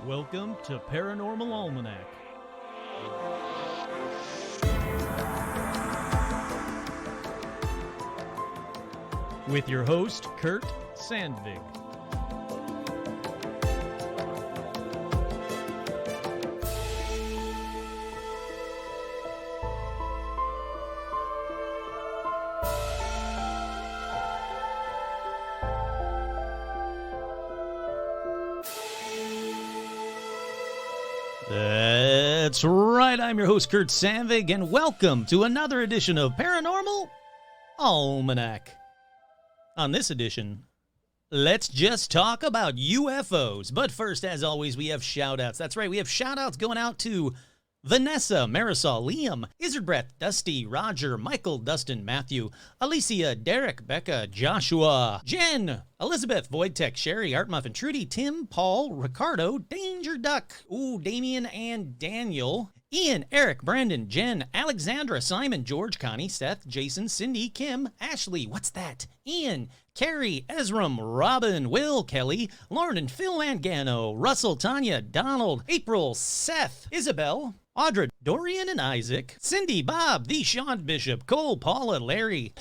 Welcome to Paranormal Almanac. With your host, Kurt Sandvig. That's right, I'm your host, Kurt Sandvig, and welcome to another edition of Paranormal Almanac. On this edition, let's just talk about UFOs. But first, as always, we have shout-outs. That's right, we have shout-outs going out to Vanessa, Marisol, Liam, Izzardbrett, Dusty, Roger, Michael, Dustin, Matthew, Alicia, Derek, Becca, Joshua, Jen, Elizabeth, Voidtech, Sherry, Artmuffin, Trudy, Tim, Paul, Ricardo, Danger Duck, Damien, and Daniel, Ian, Eric, Brandon, Jen, Alexandra, Simon, George, Connie, Seth, Jason, Cindy, Kim, Ashley, what's that? Ian, Carrie, Ezram, Robin, Will, Kelly, Lauren and Phil Mangano, Russell, Tanya, Donald, April, Seth, Isabel, Audra, Dorian and Isaac, Cindy, Bob, the Sean Bishop, Cole, Paula, Larry,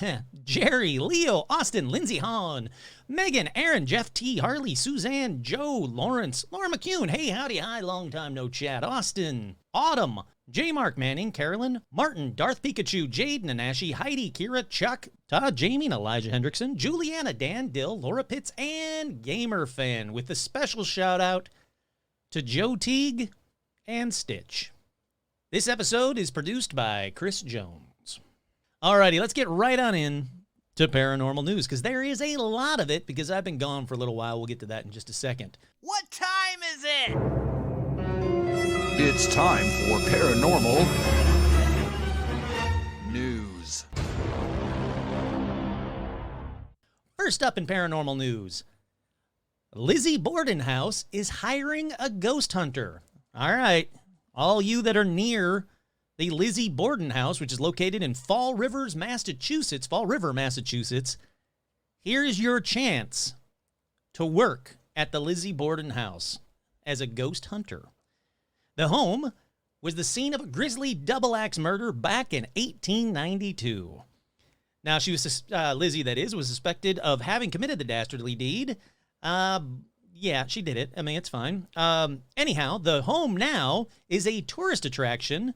Jerry, Leo, Austin, Lindsay Hahn, Megan, Aaron, Jeff T, Harley, Suzanne, Joe, Lawrence, Laura McCune, hey, howdy, hi, long time no chat, Austin, Autumn, J. Mark Manning, Carolyn, Martin, Darth Pikachu, Jade, Nanashi, Heidi, Kira, Chuck, Todd, Jamie, and Elijah Hendrickson, Juliana, Dan, Dill, Laura Pitts, and Gamer Fan, with a special shout out to Joe Teague and Stitch. This episode is produced by Chris Jones. Alrighty, let's get right on in to paranormal news, because there is a lot of it, because I've been gone for a little while. We'll get to that in just a second. What time is it? It's time for paranormal news. First up in paranormal news, Lizzie Bordenhouse is hiring a ghost hunter. All right, all you that are near the Lizzie Borden house, which is located in Fall River, Massachusetts, here's your chance to work at the Lizzie Borden house as a ghost hunter. The home was the scene of a grisly double-axe murder back in 1892. Now, she was Lizzie, that is, was suspected of having committed the dastardly deed. Yeah, she did it. I mean, it's fine. Anyhow, the home now is a tourist attraction,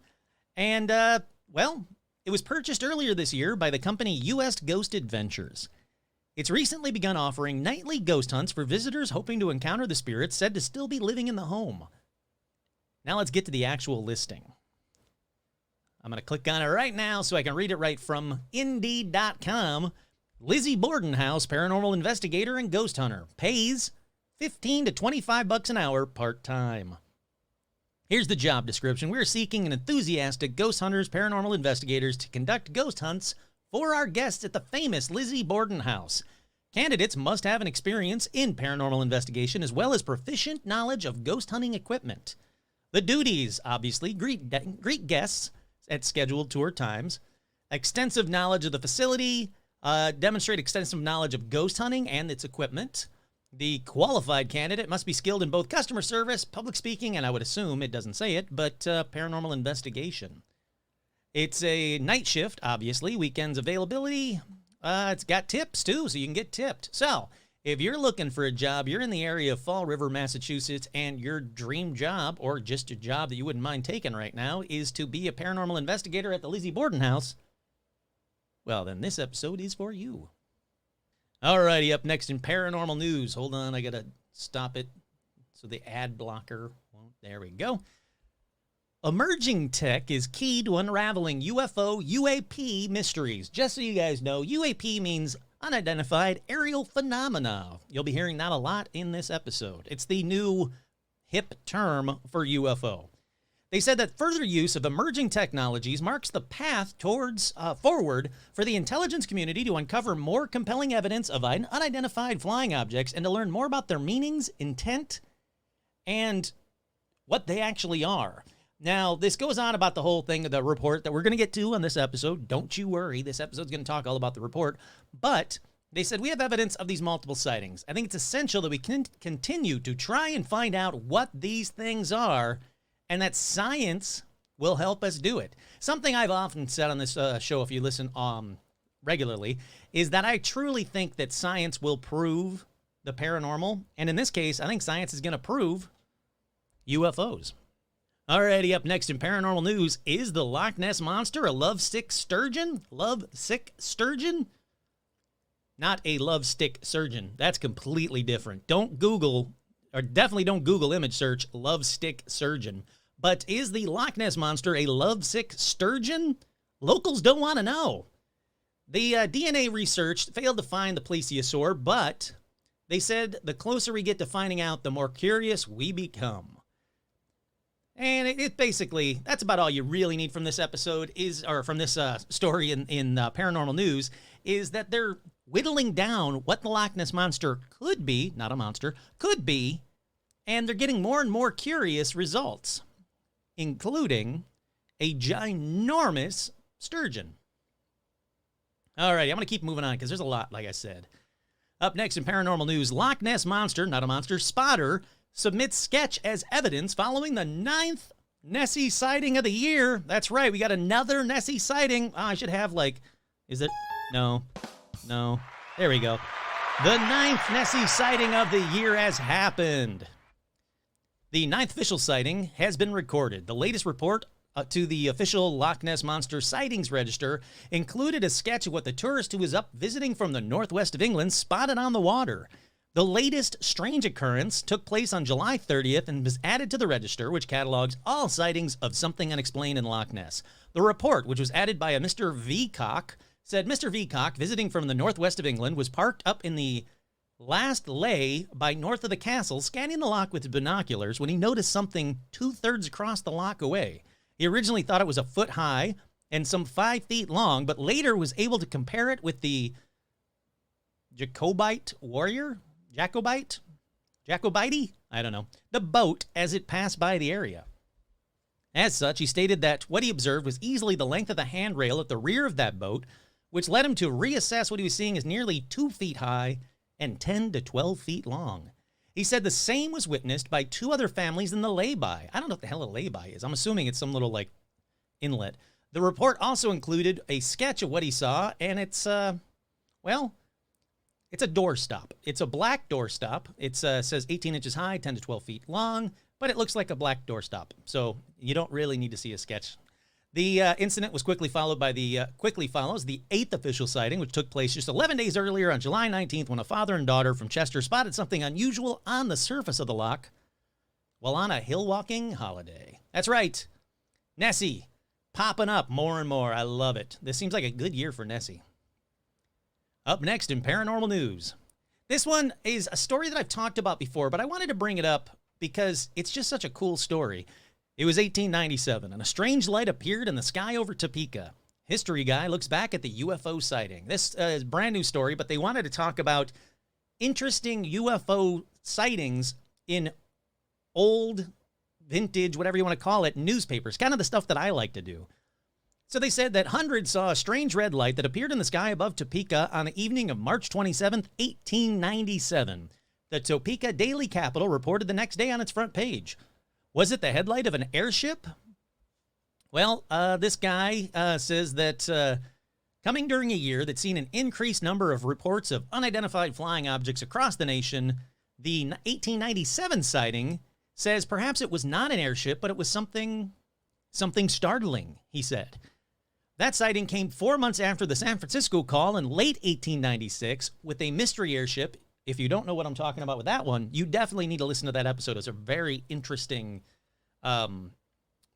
and, well, it was purchased earlier this year by the company U.S. Ghost Adventures. It's recently begun offering nightly ghost hunts for visitors hoping to encounter the spirits said to still be living in the home. Now let's get to the actual listing. I'm going to click on it right now so I can read it right from Indeed.com. Lizzie Bordenhouse, paranormal investigator and ghost hunter, pays $15 to $25 an hour part-time. Here's the job description. We're seeking an enthusiastic ghost hunters, paranormal investigators to conduct ghost hunts for our guests at the famous Lizzie Borden house. Candidates must have an experience in paranormal investigation as well as proficient knowledge of ghost hunting equipment. The duties, obviously, greet guests at scheduled tour times, extensive knowledge of the facility, demonstrate extensive knowledge of ghost hunting and its equipment. The qualified candidate must be skilled in both customer service, public speaking, and I would assume, it doesn't say it, but paranormal investigation. It's a night shift, obviously, weekends availability. It's got tips, too, so you can get tipped. So, if you're looking for a job, you're in the area of Fall River, Massachusetts, and your dream job, or just a job that you wouldn't mind taking right now, is to be a paranormal investigator at the Lizzie Borden house, well, then this episode is for you. Alrighty, up next in paranormal news. Hold on, I gotta stop it so the ad blocker won't. There we go. Emerging tech is key to unraveling UFO UAP mysteries. Just so you guys know, UAP means unidentified aerial phenomena. You'll be hearing that a lot in this episode. It's the new hip term for UFO. They said that further use of emerging technologies marks the path towards forward for the intelligence community to uncover more compelling evidence of unidentified flying objects and to learn more about their meanings, intent, and what they actually are. Now, this goes on about the whole thing of the report that we're going to get to on this episode. Don't you worry. This episode's going to talk all about the report. But They said, we have evidence of these multiple sightings. I think it's essential that we can continue to try and find out what these things are, and that science will help us do it. Something I've often said on this show, if you listen regularly, is that I truly think that science will prove the paranormal. And in this case, I think science is going to prove UFOs. Alrighty, up next in paranormal news, is the Loch Ness Monster a lovesick sturgeon? Lovesick sturgeon? Not a lovestick surgeon. That's completely different. Don't Google, or definitely don't Google image search lovestick surgeon. But is the Loch Ness Monster a lovesick sturgeon? Locals don't want to know. The DNA research failed to find the plesiosaur, but they said the closer we get to finding out, the more curious we become. And it basically, that's about all you really need from this episode, or from this story in paranormal news, is that they're whittling down what the Loch Ness Monster could be, not a monster, could be, and they're getting more and more curious results, including a ginormous sturgeon. All right, I'm going to keep moving on because there's a lot, like I said. Up next in paranormal news, Loch Ness Monster, not a monster, spotter, submits sketch as evidence following the 9th Nessie sighting of the year. That's right, we got another Nessie sighting. Oh, I should have, is it? No. There we go. The 9th Nessie sighting of the year has happened. The 9th official sighting has been recorded. The latest report to the official Loch Ness Monster Sightings Register included a sketch of what the tourist who was up visiting from the northwest of England spotted on the water. The latest strange occurrence took place on July 30th and was added to the register, which catalogs all sightings of something unexplained in Loch Ness. The report, which was added by a Mr. Veacock, said Mr. Veacock, visiting from the northwest of England, was parked up in the last lay by north of the castle, scanning the loch with binoculars when he noticed something 2/3 across the loch away. He originally thought it was a foot high and some 5 feet long, but later was able to compare it with the Jacobite warrior? Jacobite? I don't know. The boat as it passed by the area. As such, he stated that what he observed was easily the length of the handrail at the rear of that boat, which led him to reassess what he was seeing as nearly 2 feet high and 10 to 12 feet long. He said the same was witnessed by 2 other families in the lay-by. I don't know what the hell a lay-by is. I'm assuming it's some little, inlet. The report also included a sketch of what he saw, and it's, it's a doorstop. It's a black doorstop. It says 18 inches high, 10 to 12 feet long, but it looks like a black doorstop. So you don't really need to see a sketch. The incident was quickly follows the 8th official sighting, which took place just 11 days earlier on July 19th when a father and daughter from Chester spotted something unusual on the surface of the loch while on a hill-walking holiday. That's right. Nessie, popping up more and more. I love it. This seems like a good year for Nessie. Up next in paranormal news. This one is a story that I've talked about before, but I wanted to bring it up because it's just such a cool story. It was 1897, and a strange light appeared in the sky over Topeka. History Guy looks back at the UFO sighting. This is a brand new story, but they wanted to talk about interesting UFO sightings in old, vintage, whatever you want to call it, newspapers, kind of the stuff that I like to do. So they said that hundreds saw a strange red light that appeared in the sky above Topeka on the evening of March 27th, 1897. The Topeka Daily Capital reported the next day on its front page. Was it the headlight of an airship? Well, this guy says that coming during a year that's seen an increased number of reports of unidentified flying objects across the nation, the 1897 sighting says perhaps it was not an airship, but it was something startling, he said. That sighting came 4 months after the San Francisco call in late 1896 with a mystery airship. If you don't know what I'm talking about with that one, you definitely need to listen to that episode. It's a very interesting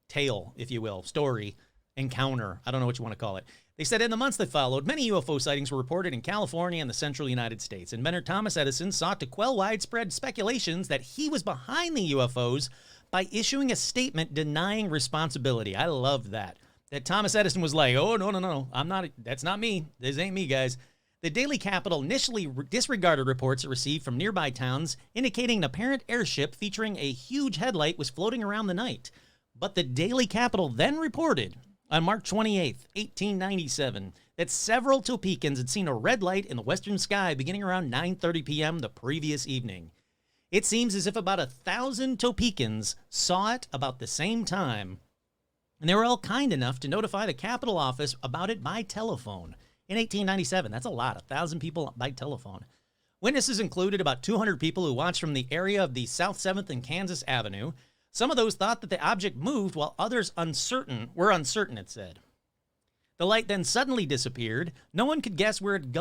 tale, if you will, story, encounter. I don't know what you want to call it. They said in the months that followed, many UFO sightings were reported in California and the central United States. Inventor Thomas Edison sought to quell widespread speculations that he was behind the UFOs by issuing a statement denying responsibility. I love that. That Thomas Edison was like, oh, no, I'm not, that's not me. This ain't me, guys. The Daily Capital initially disregarded reports it received from nearby towns indicating an apparent airship featuring a huge headlight was floating around the night. But the Daily Capital then reported on March 28th, 1897, that several Topekans had seen a red light in the western sky beginning around 9:30 p.m. the previous evening. It seems as if about 1,000 Topekans saw it about the same time, and they were all kind enough to notify the Capitol office about it by telephone. In 1897, that's a lot, 1,000 people by telephone. Witnesses included about 200 people who watched from the area of the South 7th and Kansas Avenue. Some of those thought that the object moved, while others were uncertain, it said. The light then suddenly disappeared. No one could guess where it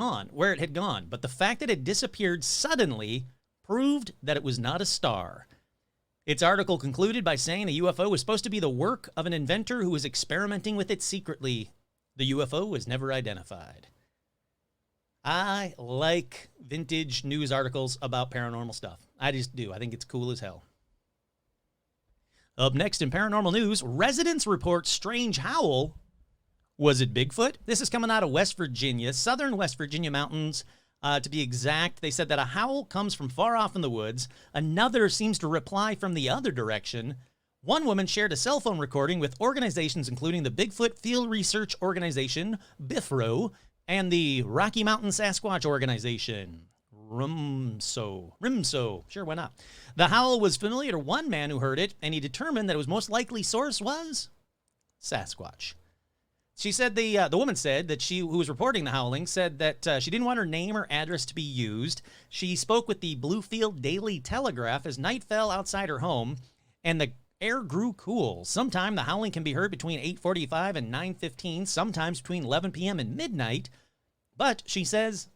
had gone, but the fact that it disappeared suddenly proved that it was not a star. Its article concluded by saying the UFO was supposed to be the work of an inventor who was experimenting with it secretly. The UFO was never identified. I like vintage news articles about paranormal stuff. I just do. I think it's cool as hell. Up next in paranormal news, residents report strange howl. Was it Bigfoot? This is coming out of West Virginia, southern West Virginia mountains, to be exact. They said that a howl comes from far off in the woods. Another seems to reply from the other direction. One woman shared a cell phone recording with organizations including the Bigfoot Field Research Organization, BIFRO, and the Rocky Mountain Sasquatch Organization, RIMSO. Sure, why not? The howl was familiar to one man who heard it, and he determined that it was most likely source was Sasquatch. She said the woman said that who was reporting the howling said that she didn't want her name or address to be used. She spoke with the Bluefield Daily Telegraph as night fell outside her home, and the air grew cool. Sometime the howling can be heard between 8:45 and 9:15, sometimes between 11 p.m. and midnight. But she says,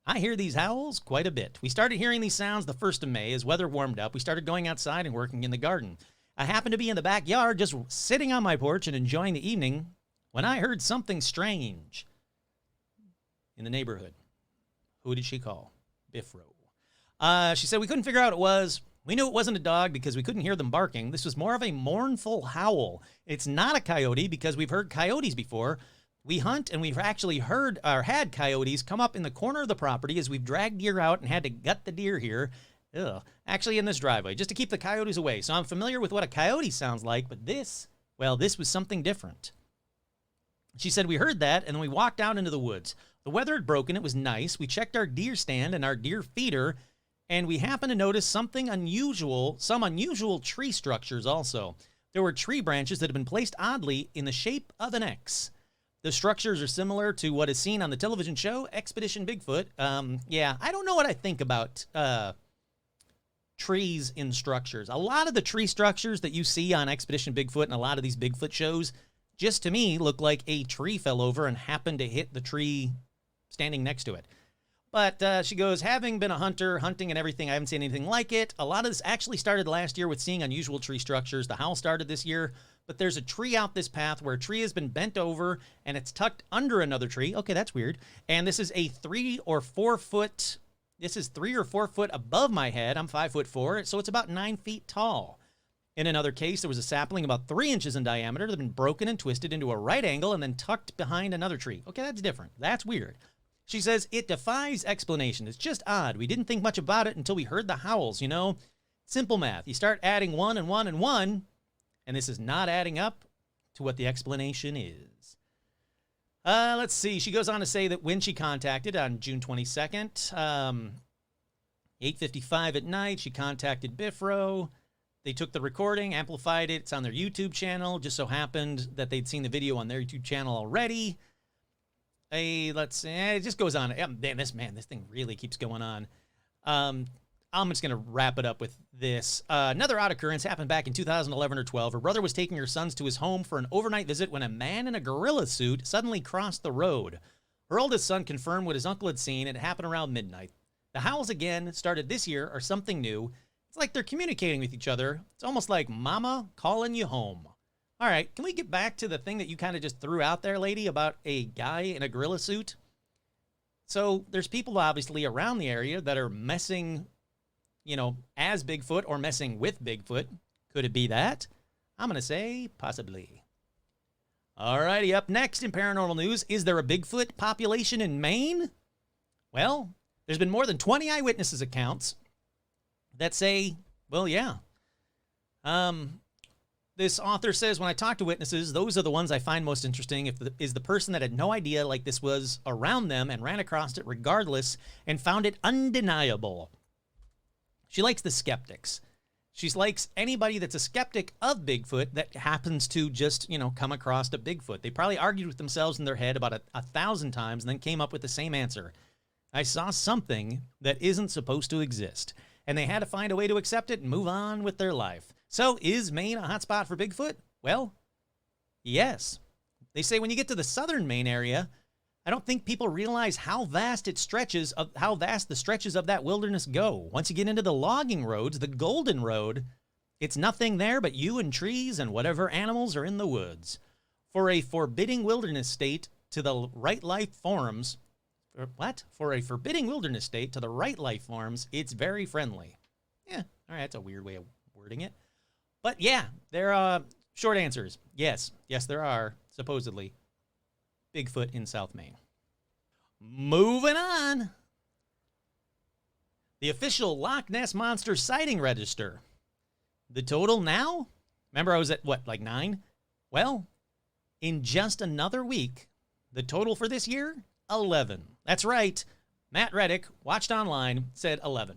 I hear these howls quite a bit. We started hearing these sounds the 1st of May as weather warmed up. We started going outside and working in the garden. I happened to be in the backyard just sitting on my porch and enjoying the evening when I heard something strange in the neighborhood. Who did she call? BIFRO. She said, we couldn't figure out what it was. We knew it wasn't a dog because we couldn't hear them barking. This was more of a mournful howl. It's not a coyote because we've heard coyotes before. We hunt and we've actually had coyotes come up in the corner of the property as we've dragged deer out and had to gut the deer here. Actually in this driveway, just to keep the coyotes away. So I'm familiar with what a coyote sounds like, but this was something different. She said, we heard that, and then we walked out into the woods. The weather had broken. It was nice. We checked our deer stand and our deer feeder, and we happened to notice some unusual tree structures also. There were tree branches that had been placed oddly in the shape of an X. The structures are similar to what is seen on the television show Expedition Bigfoot. I don't know what I think about trees in structures. A lot of the tree structures that you see on Expedition Bigfoot and a lot of these Bigfoot shows just to me look like a tree fell over and happened to hit the tree standing next to it. But she goes, having been a hunter, hunting and everything, I haven't seen anything like it. A lot of this actually started last year with seeing unusual tree structures. The howl started this year, but there's a tree out this path where a tree has been bent over and it's tucked under another tree. Okay, that's weird. And this is 3 or 4 foot above my head. I'm 5'4", so it's about 9 feet tall. In another case, there was a sapling about 3 inches in diameter that had been broken and twisted into a right angle and then tucked behind another tree. Okay, that's different. That's weird. She says, it defies explanation. It's just odd. We didn't think much about it until we heard the howls, Simple math. You start adding 1 and 1 and 1, and this is not adding up to what the explanation is. Let's see. She goes on to say that when she contacted on June 22nd, 8:55 at night, she contacted BIFRO. They took the recording, amplified it. It's on their YouTube channel. Just so happened that they'd seen the video on their YouTube channel already. Let's see. It just goes on. This thing really keeps going on. I'm just going to wrap it up with this. Another odd occurrence happened back in 2011 or 12. Her brother was taking her sons to his home for an overnight visit when a man in a gorilla suit suddenly crossed the road. Her oldest son confirmed what his uncle had seen, and it happened around midnight. The howls again started this year are something new. It's like they're communicating with each other. It's almost like mama calling you home. All right, can we get back to the thing that you kind of just threw out there, lady, about a guy in a gorilla suit? So there's people obviously around the area that are messing, as Bigfoot or messing with Bigfoot. Could it be that? I'm going to say possibly. All righty, up next in paranormal news, is there a Bigfoot population in Maine? Well, there's been more than 20 eyewitnesses accounts that say, well, yeah. this author says, when I talk to witnesses, those are the ones I find most interesting. Is the person that had no idea like this was around them and ran across it regardless and found it undeniable. She likes the skeptics. She likes anybody that's a skeptic of Bigfoot that happens to just, come across a Bigfoot. They probably argued with themselves in their head about 1,000 times and then came up with the same answer. I saw something that isn't supposed to exist. And they had to find a way to accept it and move on with their life. So, is Maine a hotspot for Bigfoot? Well, yes. They say when you get to the southern Maine area, I don't think people realize how vast the stretches of that wilderness go. Once you get into the logging roads, the Golden Road, it's nothing there but you and trees and whatever animals are in the woods. For a forbidding wilderness state to the right life forms, For a forbidding wilderness state to the right life forms, it's very friendly. Yeah, all right, that's a weird way of wording it. But yeah, there are short answers. Yes, there are, supposedly, Bigfoot in South Maine. Moving on. The official Loch Ness Monster sighting register. The total now? Remember I was at, 9? Well, in just another week, the total for this year, 11. That's right. Matt Reddick, watched online, said 11.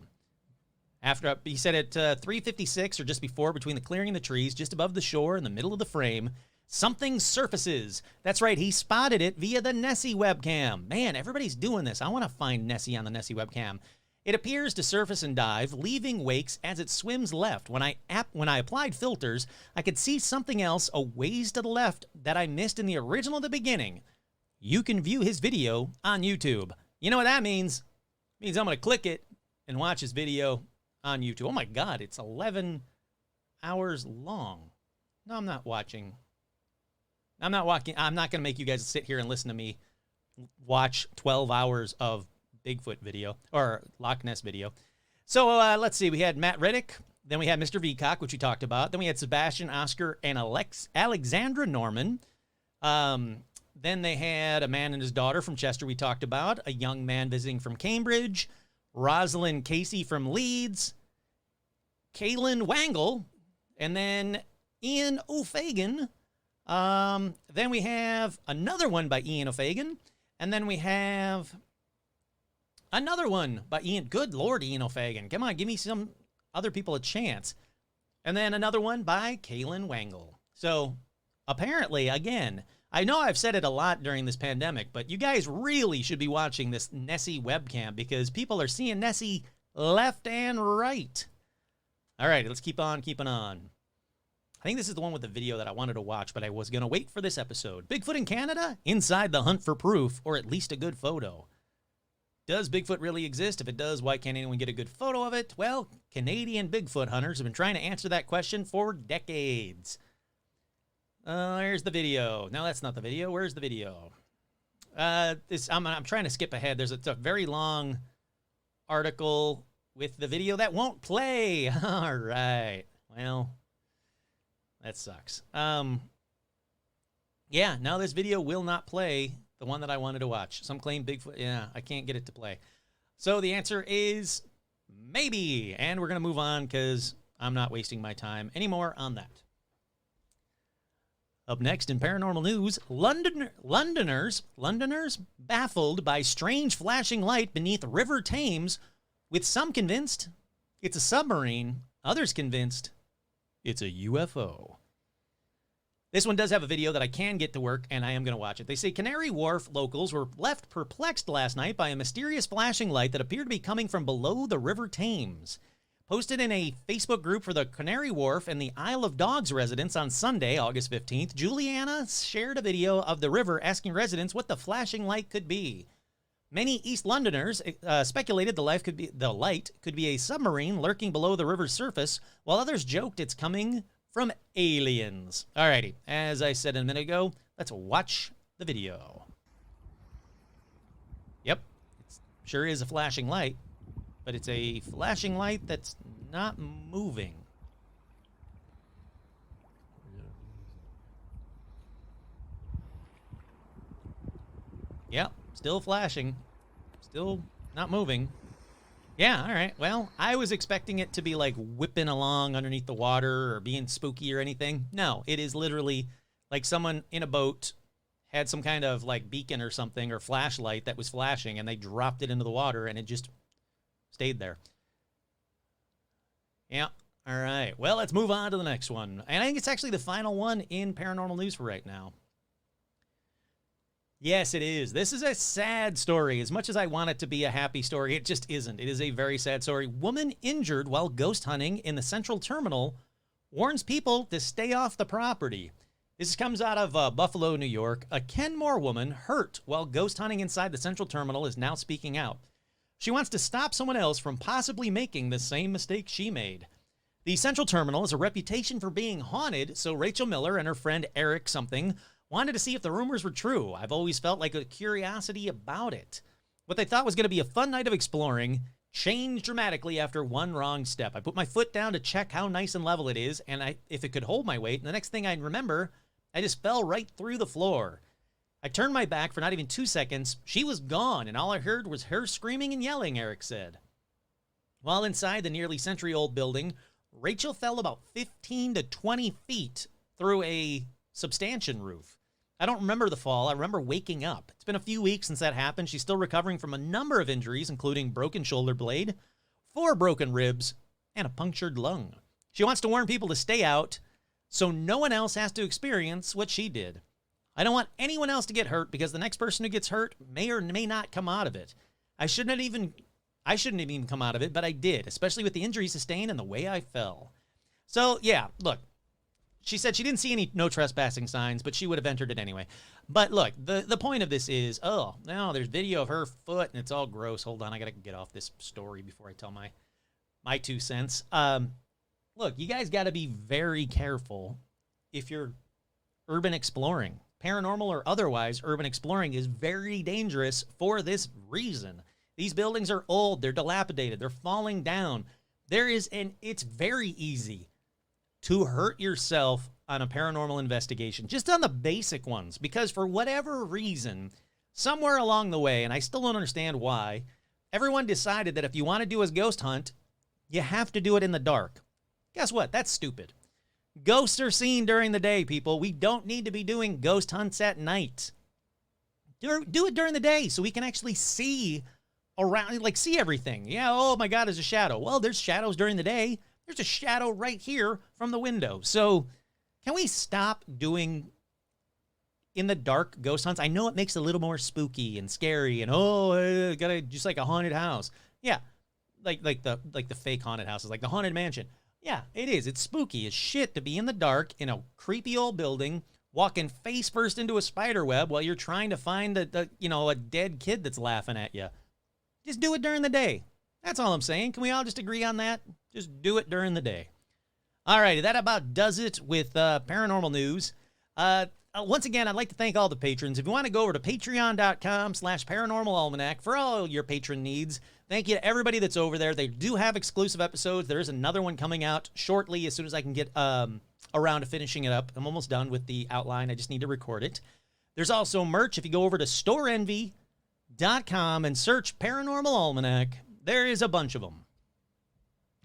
After he said at 3:56 or just before, between the clearing and the trees, just above the shore in the middle of the frame, something surfaces. That's right, he spotted it via the Nessie webcam. Man, everybody's doing this. I want to find Nessie on the Nessie webcam. It appears to surface and dive, leaving wakes as it swims left. When I applied filters, I could see something else a ways to the left that I missed in the original at the beginning. You can view his video on YouTube. You know what that means? It means I'm going to click it and watch his video on YouTube. Oh my God, it's 11 hours long. No, I'm not watching. I'm not going to make you guys sit here and listen to me watch 12 hours of Bigfoot video or Loch Ness video. So let's see. We had Matt Reddick. Then we had Mr. Veacock, which we talked about. Then we had Sebastian, Oscar, and Alexandra Norman. Then they had a man and his daughter from Chester we talked about. A young man visiting from Cambridge. Rosalind Casey from Leeds. Kaylin Wangle. And then Ian O'Fagan. Then we have another one by Ian O'Fagan. And then we have another one by Ian. Good Lord, Ian O'Fagan. Come on, give me some other people a chance. And then another one by Kaylin Wangle. So apparently, again, I know I've said it a lot during this pandemic, but you guys really should be watching this Nessie webcam because people are seeing Nessie left and right. All right, let's keep on keeping on. I think this is the one with the video that I wanted to watch, but I was going to wait for this episode. Bigfoot in Canada? Inside the hunt for proof, or at least a good photo. Does Bigfoot really exist? If it does, why can't anyone get a good photo of it? Well, Canadian Bigfoot hunters have been trying to answer that question for decades. There's the video. No, that's not the video. Where's the video? I'm trying to skip ahead. It's a very long article with the video that won't play. All right. Well, that sucks. Yeah, now this video will not play, the one that I wanted to watch. Some claim Bigfoot. Yeah, I can't get it to play. So the answer is maybe. And we're going to move on because I'm not wasting my time anymore on that. Up next in paranormal news, Londoners baffled by strange flashing light beneath River Thames, with some convinced it's a submarine, others convinced it's a UFO. This one does have a video that I can get to work, and I am going to watch it. They say Canary Wharf locals were left perplexed last night by a mysterious flashing light that appeared to be coming from below the River Thames. Posted in a Facebook group for the Canary Wharf and the Isle of Dogs residents on Sunday, August 15th, Juliana shared a video of the river asking residents what the flashing light could be. Many East Londoners speculated the light could be a submarine lurking below the river's surface, while others joked it's coming from aliens. Alrighty, as I said a minute ago, let's watch the video. Yep, it sure is a flashing light. But it's a flashing light that's not moving. Yep, still flashing. Still not moving. Yeah, all right. Well, I was expecting it to be like whipping along underneath the water or being spooky or anything. No, it is literally like someone in a boat had some kind of like beacon or something or flashlight that was flashing and they dropped it into the water and it just stayed there. Yeah. All right. Well, let's move on to the next one. And I think it's actually the final one in paranormal news for right now. Yes, it is. This is a sad story. As much as I want it to be a happy story, it just isn't. It is a very sad story. Woman injured while ghost hunting in the Central Terminal warns people to stay off the property. This comes out of Buffalo, New York. A Kenmore woman hurt while ghost hunting inside the Central Terminal is now speaking out. She wants to stop someone else from possibly making the same mistake she made. The Central Terminal has a reputation for being haunted, so Rachel Miller and her friend Eric something wanted to see if the rumors were true. I've always felt like a curiosity about it. What they thought was going to be a fun night of exploring changed dramatically after one wrong step. I put my foot down to check how nice and level it is, and if it could hold my weight, and the next thing I remember, I just fell right through the floor. I turned my back for not even 2 seconds. She was gone, and all I heard was her screaming and yelling, Eric said. While inside the nearly century-old building, Rachel fell about 15 to 20 feet through a substantial roof. I don't remember the fall. I remember waking up. It's been a few weeks since that happened. She's still recovering from a number of injuries, including broken shoulder blade, 4 broken ribs, and a punctured lung. She wants to warn people to stay out so no one else has to experience what she did. I don't want anyone else to get hurt because the next person who gets hurt may or may not come out of it. I shouldn't have even come out of it, but I did, especially with the injury sustained and the way I fell. So, yeah, look. She said she didn't see any no trespassing signs, but she would have entered it anyway. But look, the point of this is, oh, no, there's video of her foot, and it's all gross. Hold on, I got to get off this story before I tell my 2 cents. Look, you guys got to be very careful if you're urban exploring. Paranormal or otherwise, urban exploring is very dangerous for this reason. These buildings are old, they're dilapidated, they're falling down. It's very easy to hurt yourself on a paranormal investigation, just on the basic ones, because for whatever reason, somewhere along the way, and I still don't understand why, everyone decided that if you want to do a ghost hunt, you have to do it in the dark. Guess what? That's stupid. Ghosts are seen during the day, people. We don't need to be doing ghost hunts at night. Do it during the day so we can actually see around, like see everything. Yeah, oh my God, there's a shadow. Well, there's shadows during the day. There's a shadow right here from the window. So can we stop doing in the dark ghost hunts? I know it makes it a little more spooky and scary and gotta just like a haunted house. Yeah. Like the fake haunted houses, like the haunted mansion. Yeah, it is. It's spooky as shit to be in the dark in a creepy old building, walking face first into a spider web while you're trying to find a dead kid that's laughing at you. Just do it during the day. That's all I'm saying. Can we all just agree on that? Just do it during the day. All righty, that about does it with paranormal news. Once again, I'd like to thank all the patrons. If you want to go over to patreon.com/paranormalalmanac for all your patron needs, thank you to everybody that's over there. They do have exclusive episodes. There is another one coming out shortly as soon as I can get around to finishing it up. I'm almost done with the outline. I just need to record it. There's also merch. If you go over to storeenvy.com and search Paranormal Almanac, there is a bunch of them.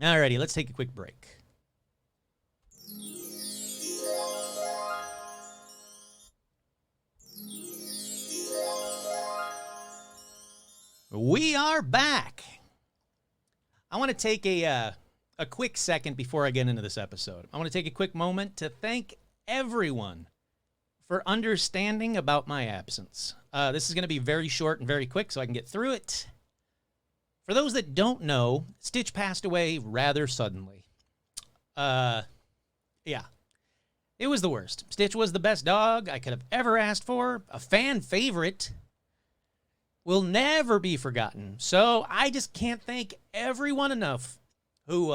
Alrighty, let's take a quick break. We are back. I want to take a quick second before I get into this episode. I want to take a quick moment to thank everyone for understanding about my absence. This is going to be very short and very quick so I can get through it. For those that don't know, Stitch passed away rather suddenly. Yeah. It was the worst. Stitch was the best dog I could have ever asked for. A fan favorite. Will never be forgotten. So I just can't thank everyone enough who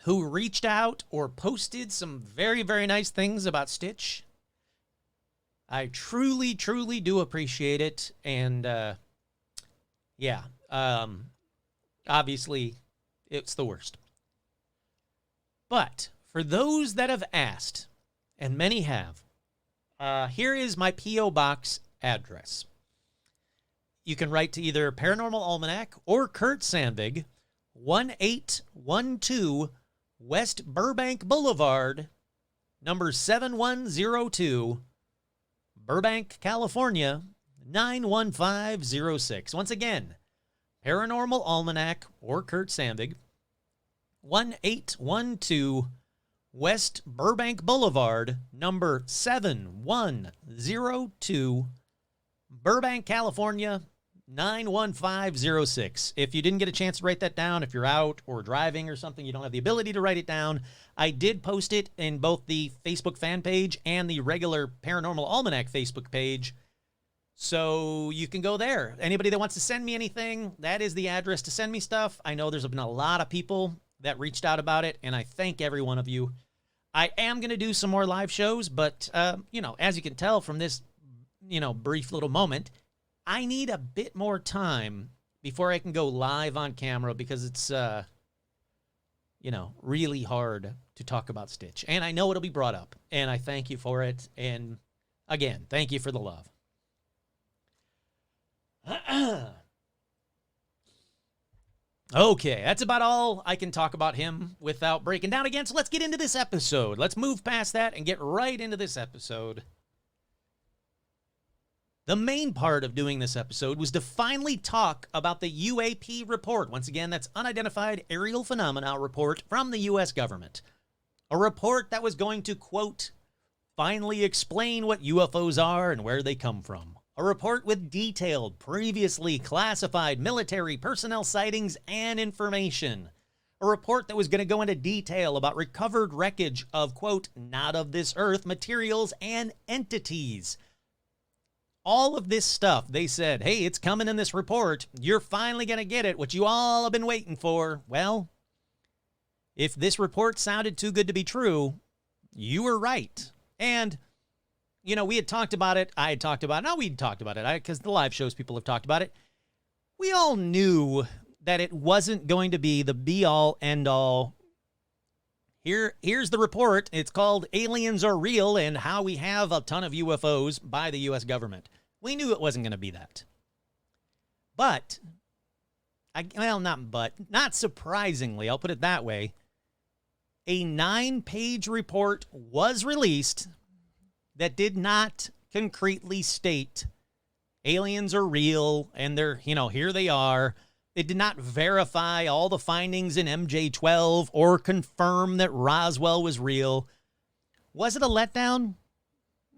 who reached out or posted some very, very nice things about Stitch. I truly, truly do appreciate it. And yeah, obviously it's the worst. But for those that have asked, and many have, here is my P.O. Box address. you can write to either Paranormal Almanac or Kurt Sandvig, 1812 West Burbank Boulevard, number 7102, Burbank, California, 91506. Once again, Paranormal Almanac or Kurt Sandvig, 1812 West Burbank Boulevard, number 7102, Burbank, California, 91506. If you didn't get a chance to write that down, if you're out or driving or something, you don't have the ability to write it down, I did post it in both the Facebook fan page and the regular Paranormal Almanac Facebook page, so you can go there. Anybody that wants to send me anything, that is the address to send me stuff. I know there's been a lot of people that reached out about it, and I thank every one of you. I am going to do some more live shows, but, as you can tell from this, brief little moment, I need a bit more time before I can go live on camera because it's, really hard to talk about Stitch. And I know it'll be brought up, and I thank you for it. And, again, thank you for the love. Okay, that's about all I can talk about him without breaking down again. So let's get into this episode. Let's move past that and get right into this episode. The main part of doing this episode was to finally talk about the UAP report. Once again, that's Unidentified Aerial Phenomena report from the U.S. government. A report that was going to, quote, finally explain what UFOs are and where they come from. A report with detailed, previously classified military personnel sightings and information. A report that was going to go into detail about recovered wreckage of, quote, not of this earth materials and entities. All of this stuff, they said, hey, it's coming in this report. You're finally going to get it, what you all have been waiting for. Well, if this report sounded too good to be true, you were right. And we had talked about it. I had talked about it. No, we'd talked about it because the live shows people have talked about it. We all knew that it wasn't going to be the be-all, end-all. Here's the report. It's called Aliens Are Real and How We Have a Ton of UFOs by the U.S. government. We knew it wasn't going to be that. Not surprisingly, I'll put it that way, a 9-page report was released that did not concretely state aliens are real and they're, here they are. It did not verify all the findings in MJ-12 or confirm that Roswell was real. Was it a letdown?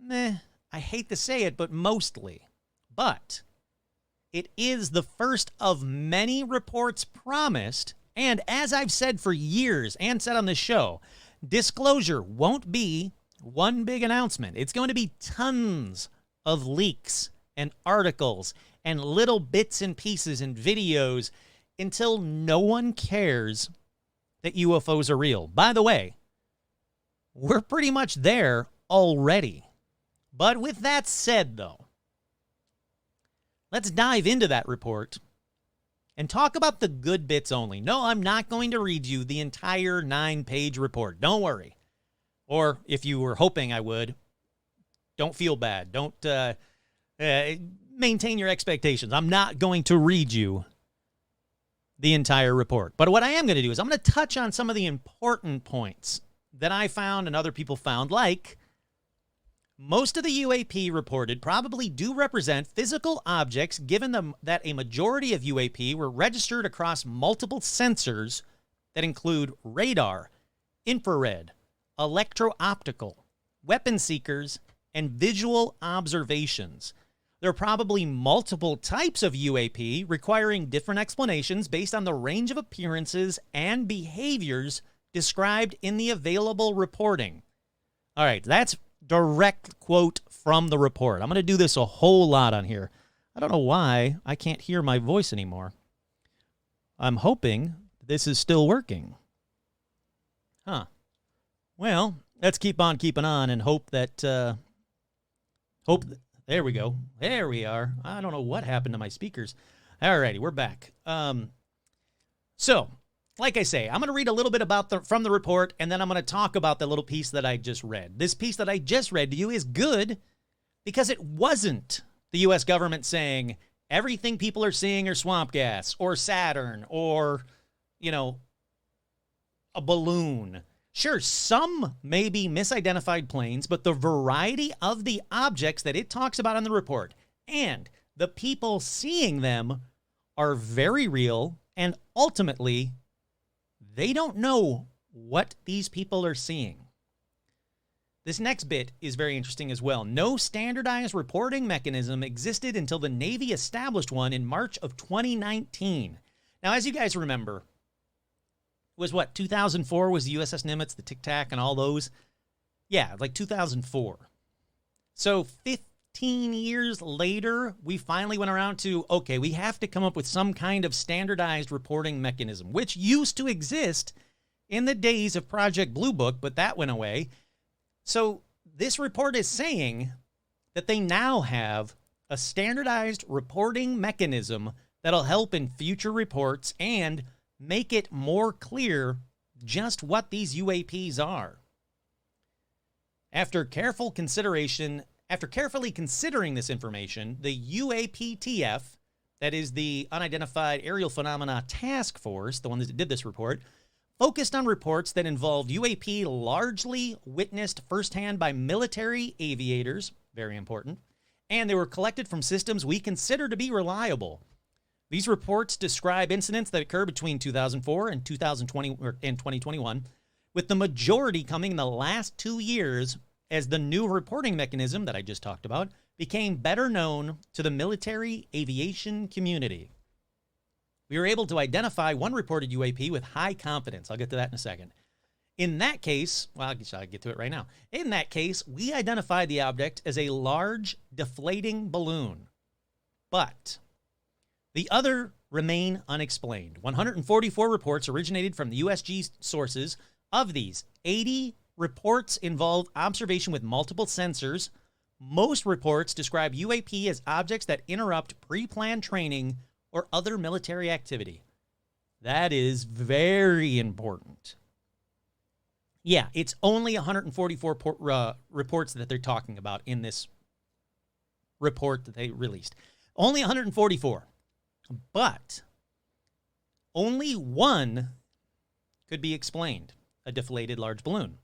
Meh, I hate to say it, but mostly. But it is the first of many reports promised, and as I've said for years and said on this show, disclosure won't be one big announcement. It's going to be tons of leaks and articles and little bits and pieces and videos until no one cares that UFOs are real. By the way, we're pretty much there already. But with that said, though, let's dive into that report and talk about the good bits only. No, I'm not going to read you the entire 9-page report. Don't worry. Or if you were hoping I would, don't feel bad. Don't maintain your expectations. I'm not going to read you the entire report. But what I am going to do is I'm going to touch on some of the important points that I found and other people found, like most of the UAP reported probably do represent physical objects, given them that a majority of UAP were registered across multiple sensors that include radar, infrared, electro-optical, weapon seekers, and visual observations. There are probably multiple types of UAP requiring different explanations based on the range of appearances and behaviors described in the available reporting. All right, that's direct quote from the report. I'm going to do this a whole lot on here. I don't know why I can't hear my voice anymore. I'm hoping this is still working. Well, let's keep on keeping on and hope that, there we go. There we are. I don't know what happened to my speakers. All righty, we're back. So, like I say, I'm going to read a little bit from the report, and then I'm going to talk about the little piece that I just read. This piece that I just read to you is good because it wasn't the U.S. government saying everything people are seeing are swamp gas or Saturn or, a balloon. Sure, some may be misidentified planes, but the variety of the objects that it talks about in the report and the people seeing them are very real, and ultimately, they don't know what these people are seeing. This next bit is very interesting as well. No standardized reporting mechanism existed until the Navy established one in March of 2019. Now, as you guys remember, it was 2004 was the USS Nimitz, the Tic Tac, and all those? Yeah, like 2004. So 15 years later, we finally went around to, okay, we have to come up with some kind of standardized reporting mechanism, which used to exist in the days of Project Blue Book, but that went away. So this report is saying that they now have a standardized reporting mechanism that'll help in future reports and make it more clear just what these UAPs are. After carefully considering this information, the UAPTF, that is the Unidentified Aerial Phenomena Task Force, the one that did this report, focused on reports that involved UAP largely witnessed firsthand by military aviators, very important, and they were collected from systems we consider to be reliable. These reports describe incidents that occurred between 2004 and 2021, with the majority coming in the last 2 years as the new reporting mechanism that I just talked about became better known to the military aviation community. We were able to identify one reported UAP with high confidence. I'll get to that in a second. In that case, I'll get to it right now. In that case, we identified the object as a large deflating balloon. But the other remain unexplained. 144 reports originated from the USG sources. Of these, 80 reports involve observation with multiple sensors. Most reports describe UAP as objects that interrupt pre-planned training or other military activity. That is very important. Yeah, it's only 144 reports that they're talking about in this report that they released. Only 144. But only one could be explained, a deflated large balloon.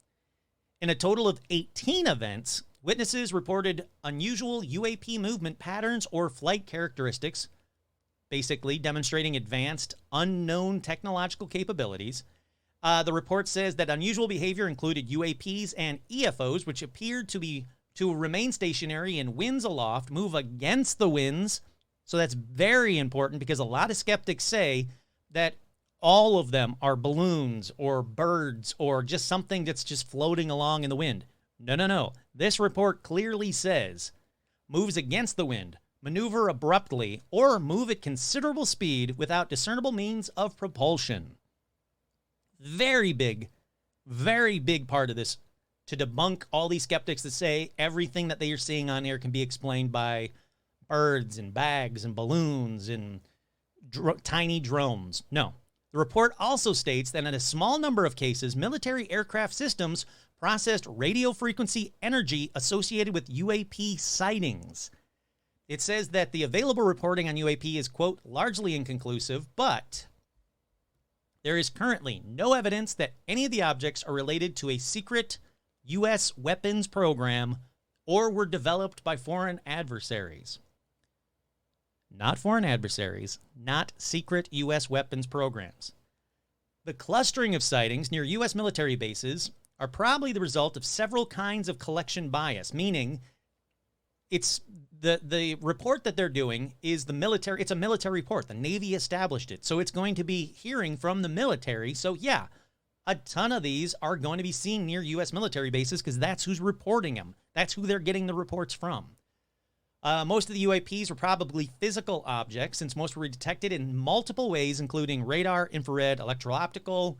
In a total of 18 events, witnesses reported unusual UAP movement patterns or flight characteristics, basically demonstrating advanced, unknown technological capabilities. The report says that unusual behavior included UAPs and EFOs, which appeared to remain stationary in winds aloft, move against the winds. So that's very important because a lot of skeptics say that all of them are balloons or birds or just something that's just floating along in the wind. No. This report clearly says moves against the wind, maneuver abruptly, or move at considerable speed without discernible means of propulsion. Very big part of this to debunk all these skeptics that say everything that they are seeing on air can be explained by birds and bags and balloons and tiny drones. No. The report also states that in a small number of cases, military aircraft systems processed radio frequency energy associated with UAP sightings. It says that the available reporting on UAP is, quote, largely inconclusive, but there is currently no evidence that any of the objects are related to a secret U.S. weapons program or were developed by foreign adversaries. Not foreign adversaries, not secret U.S. weapons programs. The clustering of sightings near U.S. military bases are probably the result of several kinds of collection bias, meaning it's the report that they're doing is the military. It's a military report. The Navy established it. So it's going to be hearing from the military. So yeah, a ton of these are going to be seen near U.S. military bases because that's who's reporting them. That's who they're getting the reports from. Most of the UAPs were probably physical objects, since most were detected in multiple ways, including radar, infrared, electro-optical,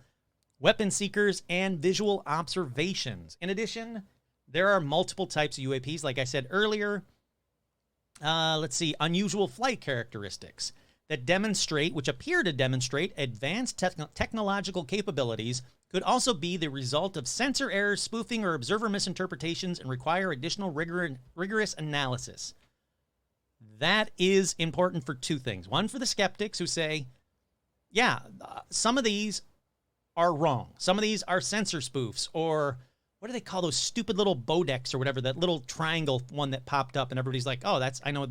weapon seekers, and visual observations. In addition, there are multiple types of UAPs, like I said earlier. Unusual flight characteristics that which appear to demonstrate advanced technological capabilities, could also be the result of sensor errors, spoofing, or observer misinterpretations and require additional rigorous analysis. That is important for two things. One, for the skeptics who say, yeah, some of these are wrong. Some of these are sensor spoofs, or what do they call those stupid little Bodex or whatever, that little triangle one that popped up and everybody's like, oh, I know